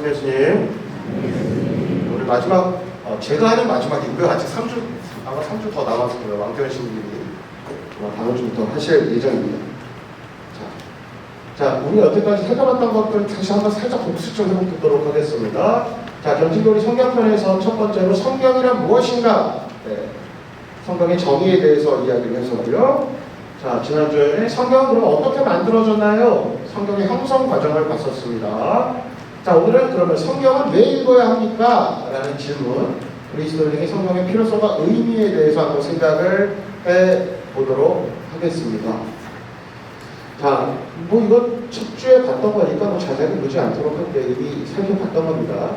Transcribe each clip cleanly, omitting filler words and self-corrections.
말씀 예수님. 오늘 마지막, 제가 하는 마지막이고요. 아직 3주, 아마 3주 더 남았을 거예요. 왕태현 신부님이 아마 다음 주부터 하실 예정입니다. 자, 우리 여태까지 살펴봤던 것들을 다시 한번 살짝 복습 좀 해보도록 하겠습니다. 자, 경진교리 성경편에서 첫 번째로 성경이란 무엇인가? 네, 성경의 정의에 대해서 이야기를 했었고요. 자, 지난주에 성경은 그럼 어떻게 만들어졌나요? 성경의 형성 과정을 봤었습니다. 자, 오늘은 그러면 성경은 왜 읽어야 합니까? 라는 질문, 그리스도인에게 성경의 필요성과 의미에 대해서 한번 생각을 해보도록 하겠습니다. 자, 뭐 이건 첫 주에 봤던 거니까 뭐 자세히 보지 않도록 할게요. 이미 살펴봤던 겁니다.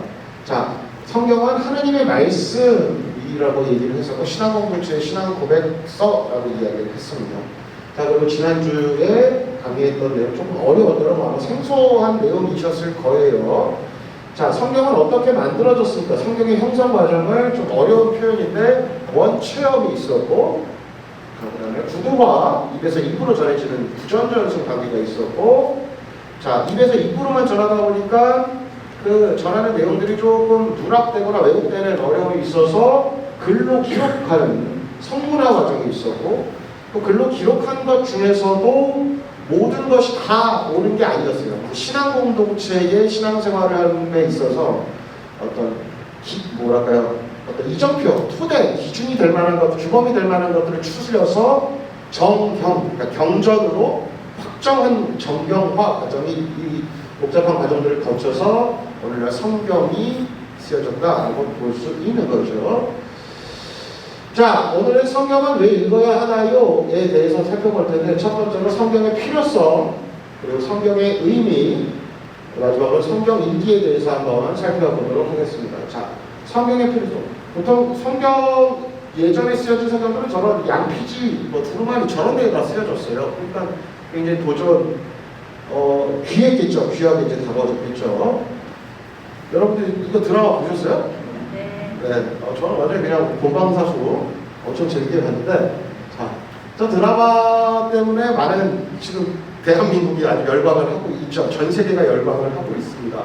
자, 성경은 하나님의 말씀이라고 얘기를 했었고 신앙 공동체의 신앙 고백서라고 이야기를 했습니다. 자, 그리고 지난주에 강의했던 내용 조금 어려웠더라도 아마 생소한 내용이셨을 거예요. 자, 성경은 어떻게 만들어졌습니까? 성경의 형성 과정을 좀 어려운 표현인데 원체험이 있었고, 그 다음에 구두와 입에서 입으로 전해지는 구전전승 관계가 있었고, 자, 입에서 입으로만 전하다 보니까 그 전하는 내용들이 조금 누락되거나 왜곡되는 어려움이 있어서 글로 기록하는 성문화 과정이 있었고, 또 글로 기록한 것 중에서도 모든 것이 다 옳은 게 아니었어요. 신앙 공동체의 신앙생활을 하는 데 있어서 어떤 어떤 이정표, 토대, 기준이 될 만한 것, 규범이 될 만한 것들을 추스려서 그러니까 경전으로 확정한 정경화 과정이 이 복잡한 과정들을 거쳐서 오늘날 성경이 쓰여졌다라고 볼 수 있는 거죠. 자, 오늘은 성경은 왜 읽어야 하나요?에 대해서 살펴볼 텐데, 첫 번째로 성경의 필요성, 그리고 성경의 의미, 마지막으로 성경 읽기에 대해서 한번 살펴보도록 하겠습니다. 자, 성경의 필요성. 보통 성경 예전에 쓰여진 성경들은 저런 양피지, 두루마리 저런 데에다 쓰여졌어요. 그러니까 굉장히 도전 귀했겠죠. 귀하게 이제 다가졌겠죠. 여러분들 이거 드라마 보셨어요? 네, 저는 완전히 그냥 본방사수 엄청 재밌게 봤는데, 자, 저 드라마 때문에 많은 지금 대한민국이 아주 열광을 하고 있죠. 전 세계가 열광을 하고 있습니다.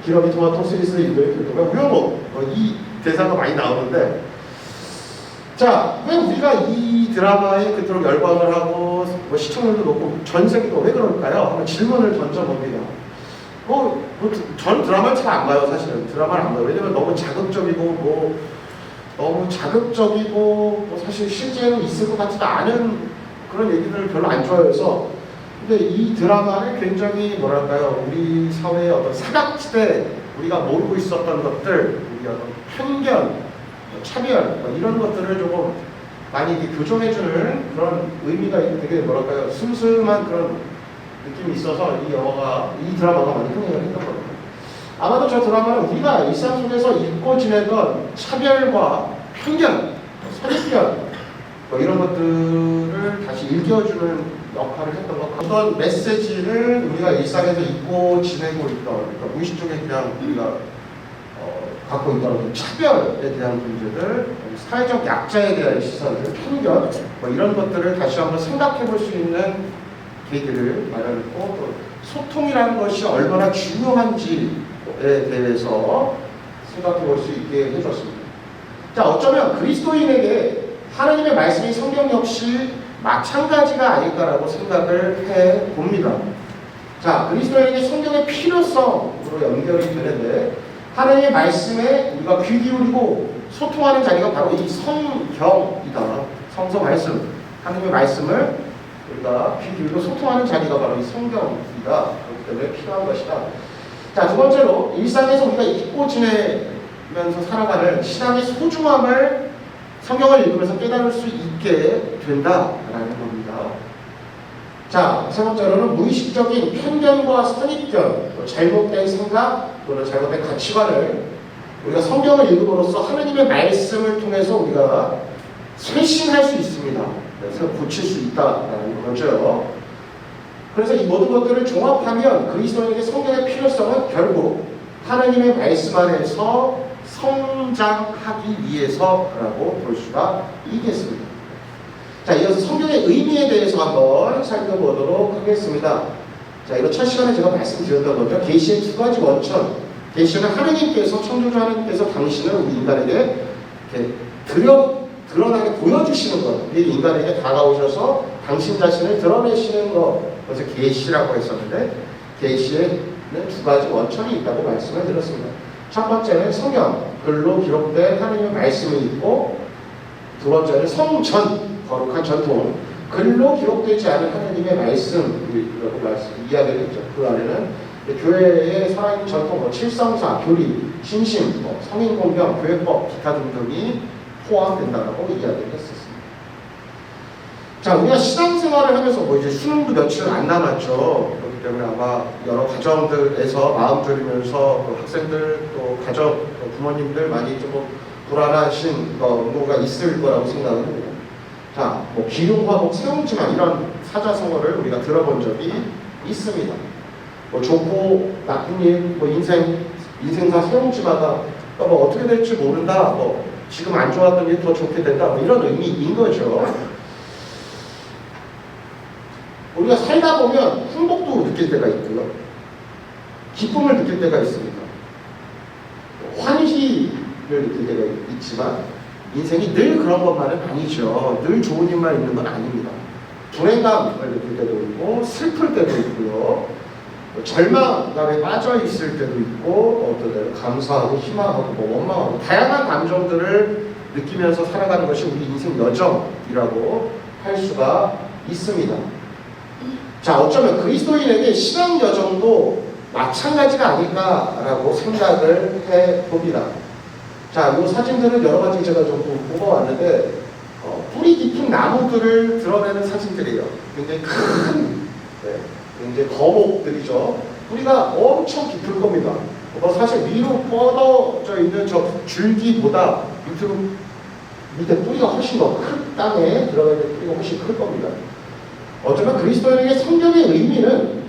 기러기 토마토 스리스 인도의 교도가 우영우 이 대사가 많이 나오는데, 자, 왜 우리가 이 드라마에 그토록 열광을 하고 시청률도 높고 전 세계가 왜 그럴까요? 한번 질문을 던져봅니다. 저는 드라마를 잘 안 봐요. 사실은 드라마를 안 봐요. 왜냐면 너무 자극적이고 사실 실제로 있을 것 같지도 않은 그런 얘기들을 별로 안 좋아해서. 근데 이 드라마는 굉장히 우리 사회의 어떤 사각지대, 우리가 모르고 있었던 것들, 우리 어떤 편견, 차별 이런 것들을 조금 많이 교정해주는 그런 의미가 되게 슴슴한 그런 느낌이 있어서 이 드라마가 많이 흥행을 했던 겁니다. 아마도 저 드라마는 우리가 일상 속에서 잊고 지내던 차별과 편견, 선입견 이런 것들을 다시 일깨워주는 역할을 했던 것 같아요. 어떤 메시지를 우리가 일상에서 잊고 지내고 있던, 그러니까 무의식적에 그냥 우리가 갖고 있던 어떤 차별에 대한 문제들, 사회적 약자에 대한 시선들, 편견 이런 것들을 다시 한번 생각해 볼 수 있는 계기를 마련했고, 또 소통이라는 것이 얼마나 중요한지에 대해서 생각해 볼 수 있게 해줬습니다. 자, 어쩌면 그리스도인에게 하나님의 말씀이 성경 역시 마찬가지가 아닐까라고 생각을 해봅니다. 자, 그리스도인에게 성경의 필요성으로 연결이 되는데, 하나님의 말씀에 우리가 귀 기울이고 소통하는 자리가 바로 이 성경이다. 성서 말씀, 하나님의 말씀을 우리가 귀 기울이고 소통하는 자리가 바로 이 성경이다. 그렇기 때문에 필요한 것이다. 자, 두 번째로 일상에서 우리가 잊고 지내면서 살아가는 신앙의 소중함을 성경을 읽으면서 깨달을 수 있게 된다라는 겁니다. 자, 세 번째로는 무의식적인 편견과 선입견, 잘못된 생각 또는 잘못된 가치관을 우리가 성경을 읽음으로써 하나님의 말씀을 통해서 우리가 쇄신할 수 있습니다. 그래서 고칠 수 있다라는 거죠. 그래서 이 모든 것들을 종합하면 그리스도인에게 성경의 필요성은 결국 하나님의 말씀 안에서 성장하기 위해서라고 볼 수가 있겠습니다. 자, 이어서 성경의 의미에 대해서 한번 살펴보도록 하겠습니다. 자, 이거 첫 시간에 제가 말씀드렸던 거죠. 계시의 두 가지 원천. 계시는 하느님께서, 창조주 하느님께서 당신을 우리 인간에게 이렇게 드러나게 보여주시는 것, 이 인간에게 다가오셔서 당신 자신을 드러내시는 것, 그래서 계시라고 했었는데, 계시에는 두 가지 원천이 있다고 말씀을 드렸습니다. 첫 번째는 성경, 글로 기록된 하느님의 말씀이 있고, 두 번째는 성전, 거룩한 전통, 글로 기록되지 않은 하느님의 말씀이라고 이야기를 했죠. 그 안에는 교회의 살아있는 전통, 칠성사, 교리, 신심, 성인공경, 교회법, 기타 등등이 포함된다고 이야기를 했었습니다. 자, 우리가 신앙생활을 하면서 이제 수능도 며칠 안 남았죠. 그렇기 때문에 아마 여러 가정들에서 마음 졸이면서 학생들 또 가족, 또 부모님들 많이 좀 불안하신 뭔가 있을 거라고 생각을 합니다. 자, 기륭화복 세움지만 이런 사자성어를 우리가 들어본 적이 있습니다. 좋고 나쁜 일, 인생사 세움지마다 어떻게 될지 모른다, 지금 안 좋았던 일이 더 좋게 된다, 이런 의미인 거죠. 우리가 살다 보면 행복도 느낄 때가 있고요, 기쁨을 느낄 때가 있습니다. 환희를 느낄 때가 있지만 인생이 늘 그런 것만은 아니죠. 늘 좋은 일만 있는 건 아닙니다. 불행감을 느낄 때도 있고, 슬플 때도 있고요, 절망감에 빠져 있을 때도 있고, 어떤 때는 감사하고 희망하고 원망하고 다양한 감정들을 느끼면서 살아가는 것이 우리 인생 여정이라고 할 수가 있습니다. 자, 어쩌면 그리스도인에게 신앙 여정도 마찬가지가 아닐까라고 생각을 해봅니다. 자, 이 사진들은 여러 가지 제가 좀 뽑아왔는데, 뿌리 깊은 나무들을 드러내는 사진들이에요. 굉장히 큰, 굉장히 거목들이죠. 뿌리가 엄청 깊을 겁니다. 사실 위로 뻗어져 있는 저 줄기보다 밑에 뿌리가 훨씬 더 큰, 땅에 들어가 있는 뿌리가 훨씬 클 겁니다. 어쩌면 그리스도인에게 성경의 의미는,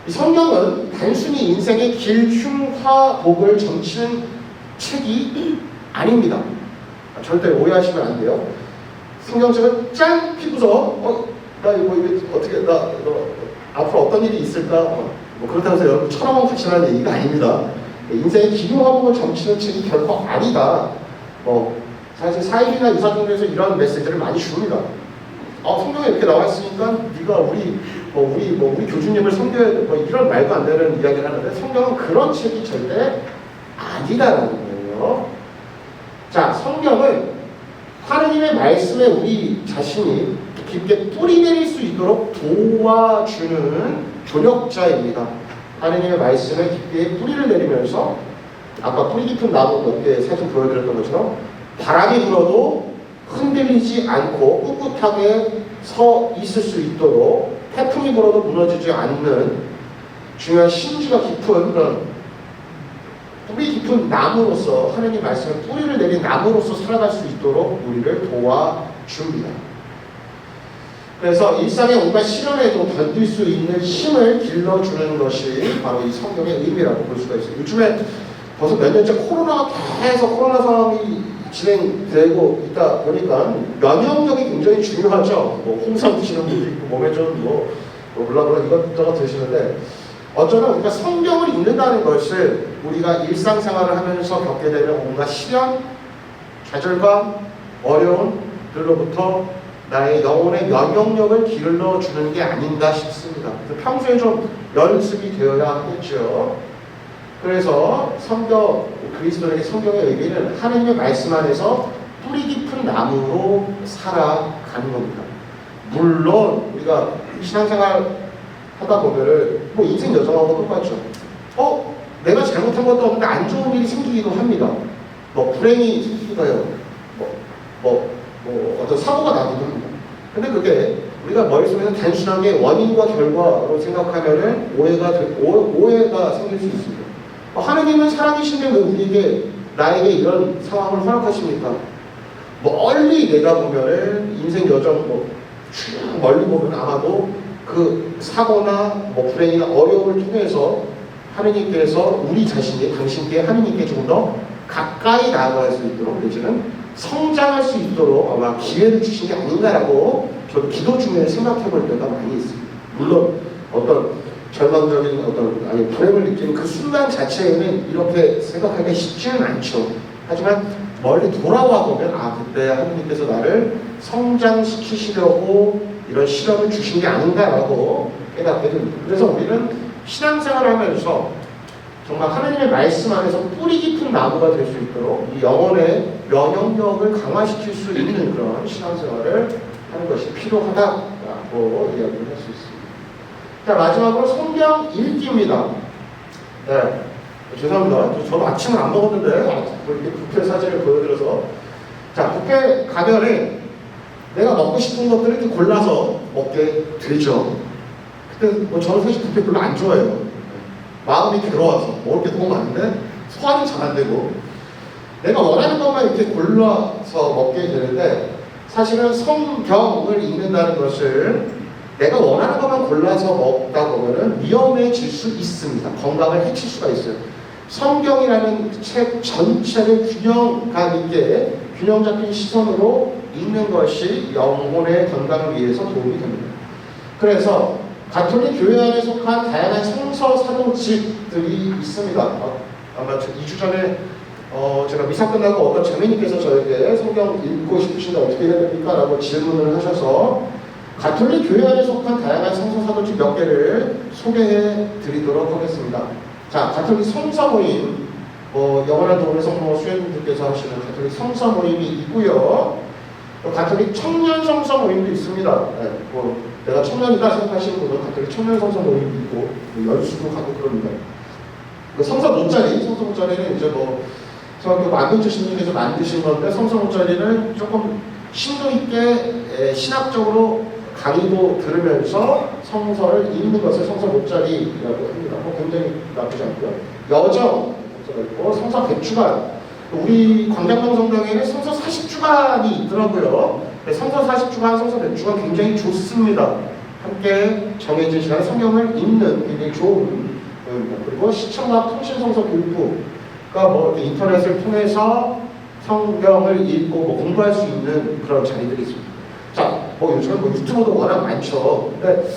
이 성경은 단순히 인생의 길, 흉화, 복을 점치는 책이 아닙니다. 절대 오해하시면 안 돼요. 성경책은 짠! 피고서 나 이거 어떻게 너 앞으로 어떤 일이 있을까? 그렇다고 해서 여러분 천하만 같이라는 얘기가 아닙니다. 인생의 기묘화복을 점치는 책이 결코 아니다. 사실 사일이나 유사종교에서 이런 메시지를 많이 줍니다. 성경에 이렇게 나와 있으니까 네가 우리 교주님을 섬겨야 돼, 이런 말도 안 되는 이야기를 하는데, 성경은 그런 책이 절대 아니다라는 거예요. 자, 성경은 하느님의 말씀에 우리 자신이 깊게 뿌리 내릴 수 있도록 도와주는 조력자입니다. 하느님의 말씀에 깊게 뿌리를 내리면서, 아까 뿌리 깊은 나무 몇 개 사진 보여드렸던 것처럼 바람이 불어도 흔들리지 않고 꿋꿋하게 서 있을 수 있도록, 태풍이 불어도 무너지지 않는 중요한 심지가 깊은 그런 뿌리 깊은 나무로서, 하느님 말씀에 뿌리를 내린 나무로서 살아갈 수 있도록 우리를 도와줍니다. 그래서 일상의 온갖 시련에도 견딜 수 있는 힘을 길러주는 것이 바로 이 성경의 의미라고 볼 수가 있어요. 요즘에 벌써 몇 년째 코로나 상황이 진행되고 있다 보니까 면역력이 굉장히 중요하죠. 홍삼 드시는 분도 있고, 몸에 좀 몰라몰라 이것저것 드시는데, 어쩌면 우리가 성경을 읽는다는 것을 우리가 일상생활을 하면서 겪게 되는 온갖 시련, 좌절감, 어려움들로부터 나의 영혼의 면역력을 길러주는 게 아닌가 싶습니다. 평소에 좀 연습이 되어야 하겠죠. 그래서 그리스도에게 성경의 의미는 하느님의 말씀 안에서 뿌리 깊은 나무로 살아가는 겁니다. 물론 우리가 신앙생활 하다 보면은 인생 여정하고 똑같죠. 내가 잘못한 것도 없는데 안 좋은 일이 생기기도 합니다. 불행이 생기기도 해요. 어떤 사고가 나기도 합니다. 근데 그게 우리가 머릿속에서 단순하게 원인과 결과로 생각하면은 오해가 생길 수 있습니다. 하느님은 사랑이신데 왜 나에게 이런 상황을 허락하십니까? 멀리 내다보면은 인생 여정 쭉 멀리 보면 아마도 그 사고나 불행이나 어려움을 통해서 하느님께서 우리 자신이 당신께 하느님께 조금 더 가까이 나아갈 수 있도록, 내지는 성장할 수 있도록 아마 기회를 주신 게 아닌가라고 저도 기도 중에 생각해 볼 때가 많이 있습니다. 물론 어떤 절망적인 어떤 아니 불행을 느끼는 그 순간 자체에는 이렇게 생각하기가 쉽지는 않죠. 하지만 멀리 돌아와 보면 아 그때 하느님께서 나를 성장시키시려고 이런 시련을 주신 게 아닌가라고 깨닫게 됩니다. 그래서 우리는 신앙생활을 하면서 정말 하나님의 말씀 안에서 뿌리 깊은 나무가 될 수 있도록 이 영혼의 면역력을 강화시킬 수 있는 그런 신앙생활을 하는 것이 필요하다고 이야기를 할 수 있습니다. 자, 마지막으로 성경 읽기입니다. 네, 죄송합니다. 저도 아침을 안 먹었는데 이렇게 뷔페 사진을 보여드려서 자, 뷔페 가면은 내가 먹고 싶은 것들을 이렇게 골라서 먹게 되죠. 근데 뭐 저는 사실 뷔페 별로 안 좋아해요. 마음이 괴로워서 먹을 게 너무 많은데 소화는 잘 안 되고 내가 원하는 것만 이렇게 골라서 먹게 되는데 사실은 성경을 읽는다는 것을 내가 원하는 것만 골라서 먹다 보면은 위험해질 수 있습니다. 건강을 해칠 수가 있어요. 성경이라는 책 전체를 균형감 있게 균형 잡힌 시선으로 읽는 것이 영혼의 건강을 위해서 도움이 됩니다. 그래서 가톨릭 교회 안에 속한 다양한 성서 사도집들이 있습니다. 아마 2주 전에 제가 미사 끝나고 어떤 자매님께서 저에게 성경 읽고 싶으신데 어떻게 해야 됩니까? 라고 질문을 하셔서 가톨릭 교회 안에 속한 다양한 성서 사도집 몇 개를 소개해 드리도록 하겠습니다. 자, 가톨릭 성서 모임, 영원한 도움의 성모 수행님들께서 하시는 가톨릭 성서 모임이 있고요. 또 가톨릭 청년 성서 모임도 있습니다. 네, 내가 청년이다 생각하시는 분은 가톨릭 청년 성서 모임도 있고 연수도 가고 그럽니다. 성서 모짜리는 이제 저기 만근주 신님께서 만드신 건데 성서 모짜리는 조금 심도 있게 신학적으로 강의도 들으면서 성서를 읽는 것을 성서 모짜리라고 합니다. 굉장히 나쁘지 않고요. 여정 성서가 있고 성서 100주간 우리 광장동 성당에는 성서 40주간이 있더라고요. 성서 40주간, 성서 100주간 굉장히 좋습니다. 함께 정해진 시간에 성경을 읽는 굉장히 좋은 그리고 시청각 통신성서 교육부가 인터넷을 통해서 성경을 읽고 공부할 수 있는 그런 자리들이 있습니다. 자, 요즘은 유튜브도 워낙 많죠. 근데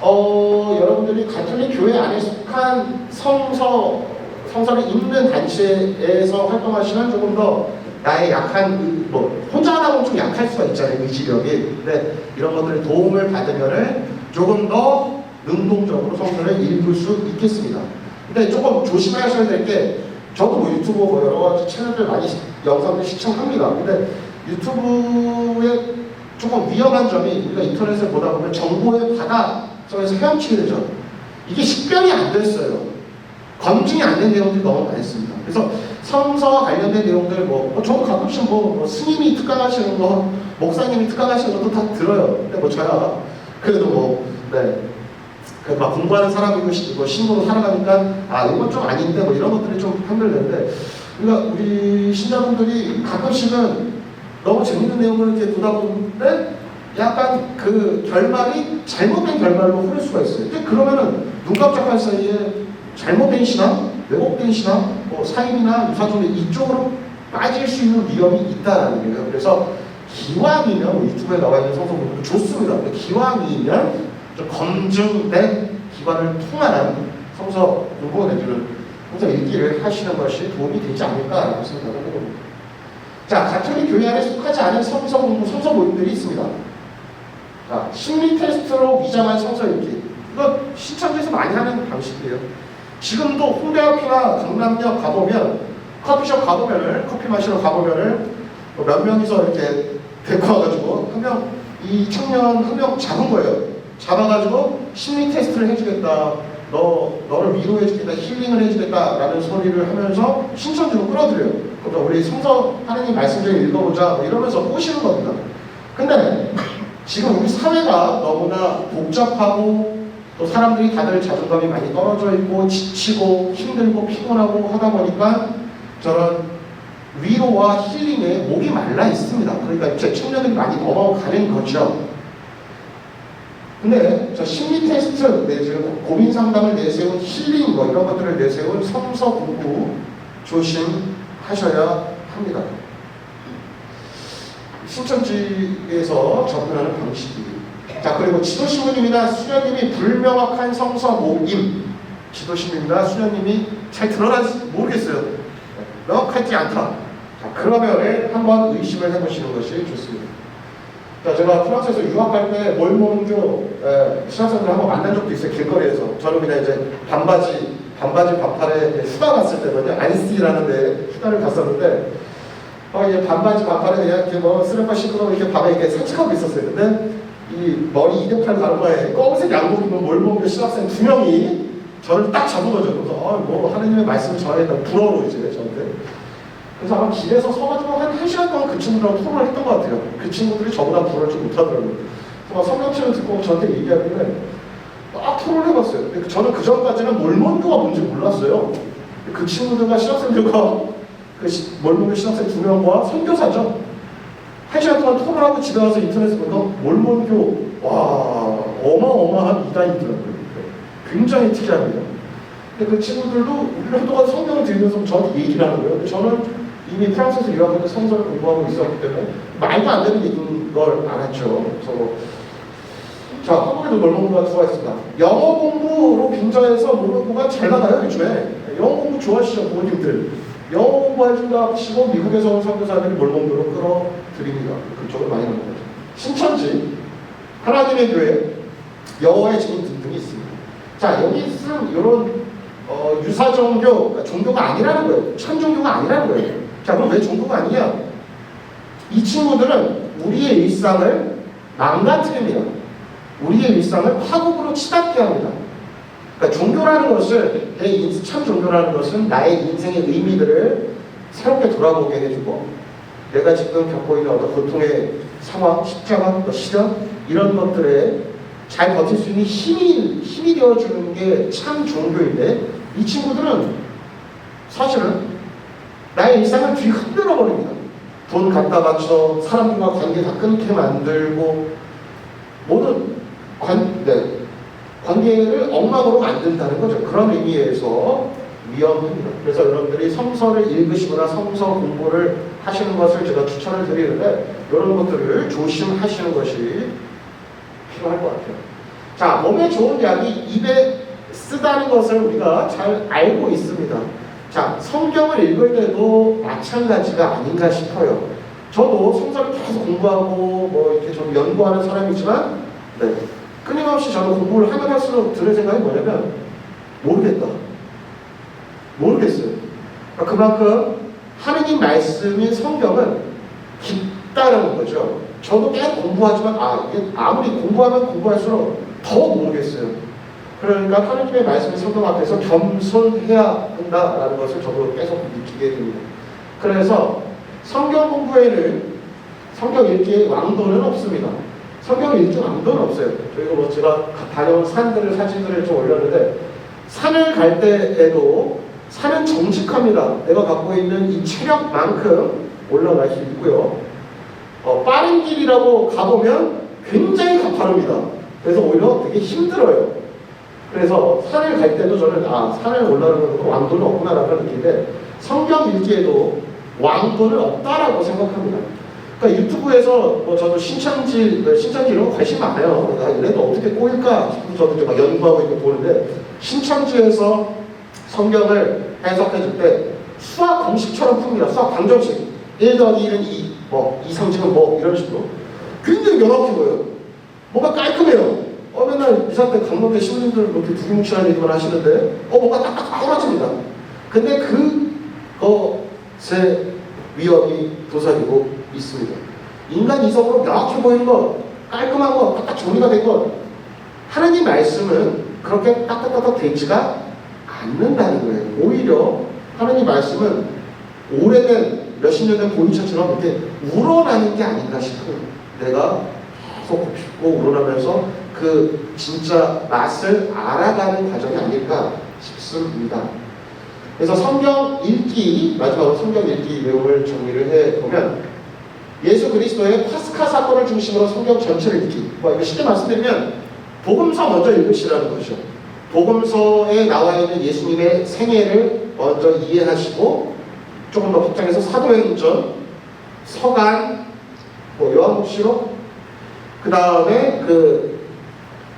여러분들이 가톨릭 교회 안에 속한 성서를 읽는 단체에서 활동하시면 조금 더 나의 약한 혼자 하다 보면 좀 약할 수가 있잖아요, 의지력이. 근데 이런 것들의 도움을 받으면은 조금 더 능동적으로 성서를 읽을 수 있겠습니다. 근데 조금 조심하셔야 될 게 저도 유튜브 여러 가지 채널들 많이 영상들 시청합니다. 근데 유튜브에 조금 위험한 점이 우리가 인터넷을 보다 보면 정보의 바다에서 헤엄치게 되죠. 이게 식별이 안 됐어요. 검증이 안 된 내용들이 너무 많습니다. 그래서 성서와 관련된 내용들 저도 가끔씩 스님이 특강하시는 거, 목사님이 특강하시는 것도 다 들어요. 근데 저야 그래도 막 공부하는 사람이고 신부로 살아가니까 이건 좀 아닌데 이런 것들이 좀 판별되는데 그러니까 우리 신자분들이 가끔씩은 너무 재밌는 내용을 이렇게 보다 보는데 약간 그 결말이 잘못된 결말로 흐를 수가 있어요. 그러면은 눈 깜짝할 사이에 잘못된 신앙, 왜곡된 신앙, 사임이나 유사종교 이쪽으로 빠질 수 있는 위험이 있다라는 거예요. 그래서 기왕이면 유튜브에 나와 있는 성서 공부도 좋습니다. 근데 기왕이면 좀 검증된 기관을 통한 성서 공부 내지는 성서 읽기를 하시는 것이 도움이 되지 않을까라고 생각을 해봅니다. 자, 가톨릭 교회 안에 속하지 않은 성서 공부, 성서 모임들이 있습니다. 자, 심리 테스트로 위장한 성서 읽기. 이거 신천지에서 많이 하는 방식이에요. 지금도 홍대 앞이나 강남역 가보면 커피숍 가보면은 커피 마시러 가보면은 몇 명이서 이렇게 데리고 와가지고 이 청년 한 명 잡은 거예요. 잡아가지고 심리 테스트를 해주겠다. 너를 위로해주겠다. 힐링을 해주겠다라는 소리를 하면서 신천지로 끌어들여요. 그러니까 우리 성서 하느님 말씀 좀 읽어보자 이러면서 꼬시는 겁니다. 근데 지금 우리 사회가 너무나 복잡하고 또 사람들이 다들 자존감이 많이 떨어져 있고 지치고 힘들고 피곤하고 하다 보니까 저런 위로와 힐링에 목이 말라 있습니다. 그러니까 이제 청년들이 많이 넘어가는 거죠. 근데 저 심리 테스트 내지는 고민 상담을 내세운 힐링 이런 것들을 내세운 성서 공부 조심하셔야 합니다. 신천지에서 접근하는 방식이 자, 그리고 지도신부님이나 수녀님이 불명확한 성서 모임, 지도신부님이나 수녀님이 잘 드러나지 모르겠어요. 명확하지 않다. 자, 그러면 한번 의심을 해보시는 것이 좋습니다. 자, 제가 프랑스에서 유학할 때 몰몬교 신학생들 한번 만난 적도 있어요. 길거리에서. 저는 그냥 이제 반바지 반팔에 휴가 갔을 때거든요. 안시라는 데 휴가를 갔었는데 이제 반바지 반팔에 그냥 이렇게 뭐 스레퍼 신고 이렇게 밤에 이렇게 산책하고 있었어요. 근데 이 머리 208 가르마에 검은색 양복 입은 몰몬교 신학생 2명이 저를 딱 잡은 거죠. 그래서 뭐 하느님의 말씀을 전했다 불어로 이제 저한테. 그래서 아마 길에서 서가지고 한 1시간 동안 그 친구들하고 토론을 했던 것 같아요. 그 친구들이 저보다 불어를 좀 못하더라고요. 그래서 성경책을 듣고 저한테 얘기하길래 막 토론을 해봤어요. 근데 저는 그 전까지는 몰몬교가 뭔지 몰랐어요. 그 친구들과 신학생들과 그 몰몬교 신학생 2명과 선교사죠. 1시간 동안 토론하고 집에 와서 인터넷에 보니까 몰몬교, 와, 어마어마한 이단이더라고요. 굉장히 특이합니다. 근데 그 친구들도 1년 동안 성경을 들으면서 저한테 얘기를 하는 거예요. 근데 저는 이미 프랑스에서 유학할 때 성서를 공부하고 있었기 때문에 말도 안 되는 얘기인 걸 알았죠. 그래서 자, 한국에도 몰몬교가 들어있습니다. 영어 공부로 빙자해서 몰몬교가 잘 나가요, 요즘에. 영어 공부 좋아하시죠, 부모님들. 영어 공부해준다 하시고 미국에서 온 선교사들이 몰몬교로 끌어들입니다. 그쪽으로 많이 나는 거죠. 신천지, 하나님의 교회, 여호와의 증인 등등이 있습니다. 자, 여기 쓴 이런 유사 종교, 그러니까 종교가 아니라는 거예요. 참 종교가 아니라는 거예요. 자, 그럼 왜 종교가 아니냐? 이 친구들은 우리의 일상을 망가뜨립니다. 우리의 일상을 파국으로 치닫게 합니다. 그러니까 종교라는 것을, 참 종교라는 것은 나의 인생의 의미들을 새롭게 돌아보게 해주고, 내가 지금 겪고 있는 어떤 고통의 상황, 십자가, 시련, 이런 것들에 잘 버틸 수 있는 힘이 되어주는 게 참 종교인데, 이 친구들은 사실은 나의 일상을 뒤흔들어 버립니다. 돈 갖다 바쳐 사람들과 관계 다 끊게 만들고 모든 관계를 엉망으로 만든다는 거죠. 그런 의미에서 위험합니다. 그래서 여러분들이 성서를 읽으시거나 성서 공부를 하시는 것을 제가 추천을 드리는데 이런 것들을 조심하시는 것이 필요할 것 같아요. 자, 몸에 좋은 약이 입에 쓰다는 것을 우리가 잘 알고 있습니다. 자, 성경을 읽을 때도 마찬가지가 아닌가 싶어요. 저도 성서를 계속 공부하고 뭐 이렇게 좀 연구하는 사람이지만 끊임없이 저는 공부를 하면 할수록 드는 생각이 뭐냐면 모르겠어요. 그만큼 하느님 말씀인 성경은 깊다는 거죠. 저도 계속 공부하지만 이게 아무리 공부하면 공부할수록 더 모르겠어요. 그러니까 하느님의 말씀인 성경 앞에서 겸손해야 한다라는 것을 저도 계속 느끼게 됩니다. 그래서 성경 공부에는 성경 읽기에 왕도는 없습니다. 성경 읽기 왕도는 없어요. 저희가 뭐 제가 다녀온 산들을 사진들을 좀 올렸는데 산을 갈 때에도 산은 정직합니다. 내가 갖고 있는 이 체력만큼 올라갈 수 있고요. 빠른 길이라고 가보면 굉장히 가파릅니다. 그래서 오히려 되게 힘들어요. 그래서 산을 갈 때도 저는 산을 올라가는 것도 왕도는 없구나라고 느끼는데 성경 읽기에도 왕도는 없다라고 생각합니다. 그러니까 유튜브에서 뭐 저도 신천지 이런 거 관심 많아요. 얘네도 어떻게 꼬일까 싶어서 저도 막 연구하고 이렇게 보는데 신천지에서 성경을 해석해 줄 때 수학 공식처럼 풉니다. 수학 방정식 1 더하기 1은 2, 2 3지는 이런 식으로 굉장히 명확해 보여요. 뭔가 깔끔해요. 맨날 이사 때 강남대 신부님들 이렇게 두리뭉실한 얘기만 하시는데 뭔가 딱딱 떨어집니다. 근데 그것의 위험이 도사리고 있습니다. 인간 이성으로 명확해 보이는 것, 깔끔한 것, 딱딱 정리가 된 것, 하나님 말씀은 그렇게 딱딱딱딱 되지가 않는다는 거예요. 오히려 하나님 말씀은 오래된 몇십 년 된 보이처처럼 이렇게 우러나는 게 아닌가 싶어요. 내가 계속 곱씹고 우러나면서 그 진짜 맛을 알아가는 과정이 아닐까 싶습니다. 그래서 성경 읽기, 마지막으로 성경 읽기 내용을 정리를 해보면 예수 그리스도의 파스카 사건을 중심으로 성경 전체를 읽기. 이거 쉽게 말씀드리면 복음서 먼저 읽으시라는 거죠. 복음서에 나와 있는 예수님의 생애를 먼저 이해하시고 조금 더 확장해서 사도행전, 서간, 요한복음록, 그 그 다음에 그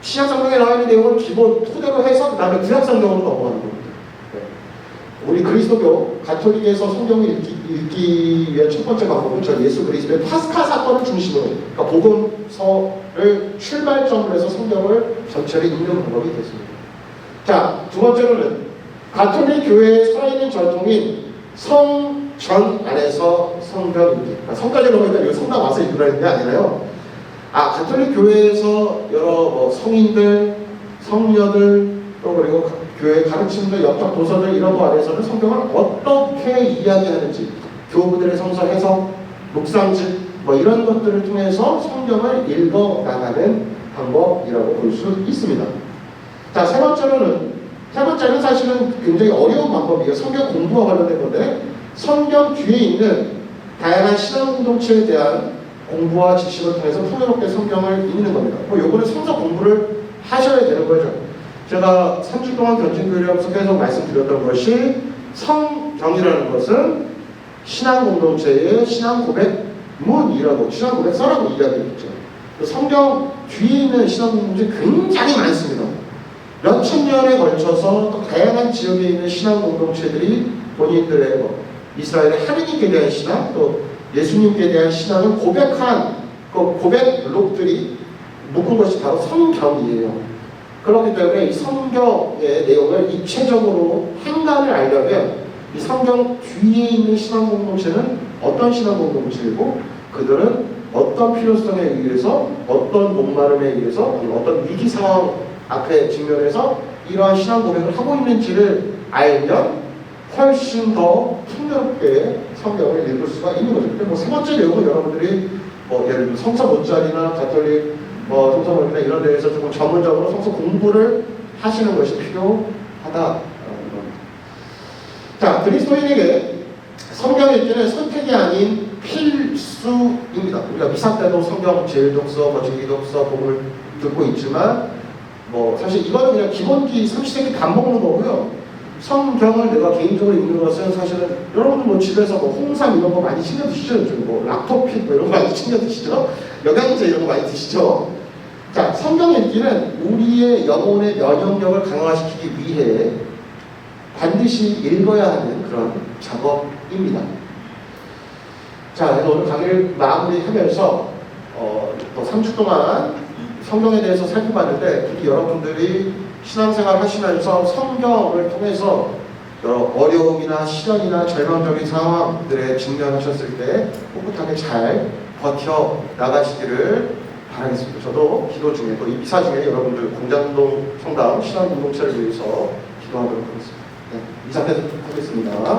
신약성경에 나와 있는 내용을 기본 토대로 해서 그 다음에 구약성경으로 넘어가는 겁니다. 네. 우리 그리스도교 가톨릭에서 성경을 읽기 위한 첫 번째 방법은 저 예수 그리스도의 파스카 사건을 중심으로, 그러니까 복음서를 출발점으로 해서 성경을 전체를 읽는 방법이 됐습니다. 자, 두 번째로는 가톨릭 교회에 살아있는 전통인 성전 안에서 성경 읽기. 그러니까 성까지 넘어가니까 이거 성당 와서 읽으라는 게 아니라요. 가톨릭 교회에서 여러 성인들, 성녀들, 또 그리고 교회 가르침들, 역적 도서들 이런 거 안에서는 성경을 어떻게 이야기하는지, 교부들의 성서 해석, 묵상집 이런 것들을 통해서 성경을 읽어 나가는 방법이라고 볼 수 있습니다. 자, 세 번째는 사실은 굉장히 어려운 방법이에요. 성경 공부와 관련된 건데, 성경 뒤에 있는 다양한 신앙 공동체에 대한 공부와 지식을 통해서 풍요롭게 성경을 읽는 겁니다. 요거는 성서 공부를 하셔야 되는 거죠. 제가 3주 동안 견진교회를 하면서 계속 말씀드렸던 것이, 성경이라는 것은 신앙 공동체의 신앙 고백문이라고, 신앙 고백서라고 이야기했죠. 성경 뒤에 있는 신앙 공동체 굉장히 많습니다. 몇천 년에 걸쳐서 또 다양한 지역에 있는 신앙 공동체들이 본인들의 이스라엘의 하느님께 대한 신앙, 또 예수님께 대한 신앙을 고백한 그 고백록들이 묶은 것이 바로 성경이에요. 그렇기 때문에 이 성경의 내용을 입체적으로 행간을 알려면 이 성경 뒤에 있는 신앙 공동체는 어떤 신앙 공동체이고, 그들은 어떤 필요성에 의해서, 어떤 목마름에 의해서, 어떤 위기 상황 앞에 직면해서 이러한 신앙 고백을 하고 있는지를 알면 훨씬 더 풍요롭게 성경을 읽을 수가 있는 거죠. 근데 세 번째 내용은 여러분들이 예를 들면 성서 못자리나 가톨릭 성서원이나 이런 데에서 조금 전문적으로 성서 공부를 하시는 것이 필요하다. 자, 그리스도인에게 성경 읽기는 선택이 아닌 필수입니다. 우리가 미사 때도 성경 제일독서, 거짓기독서, 복음을 듣고 있지만 사실 이거는 그냥 기본기 삼시세끼 밥 먹는 거고요. 성경을 내가 개인적으로 읽는 것은 사실은 여러분들 집에서 홍삼 이런 거 많이 챙겨 드시죠? 락토핏 이런 거 많이 챙겨 드시죠? 영양제 이런 거 많이 드시죠? 자, 성경 읽기는 우리의 영혼의 면역력을 강화시키기 위해 반드시 읽어야 하는 그런 작업입니다. 자, 그래서 오늘 강의를 마무리하면서 또 3주 동안 성경에 대해서 살펴봤는데, 특히 여러분들이 신앙생활 하시면서 성경을 통해서 여러 어려움이나 시련이나 절망적인 상황들에 직면하셨을 때 꿋꿋하게 잘 버텨 나가시기를 바라겠습니다. 저도 기도 중에, 또 이 미사 중에 여러분들 공장동 성당 신앙 공동체를 위해서 기도하도록 하겠습니다. 네, 이사 계속 하겠습니다.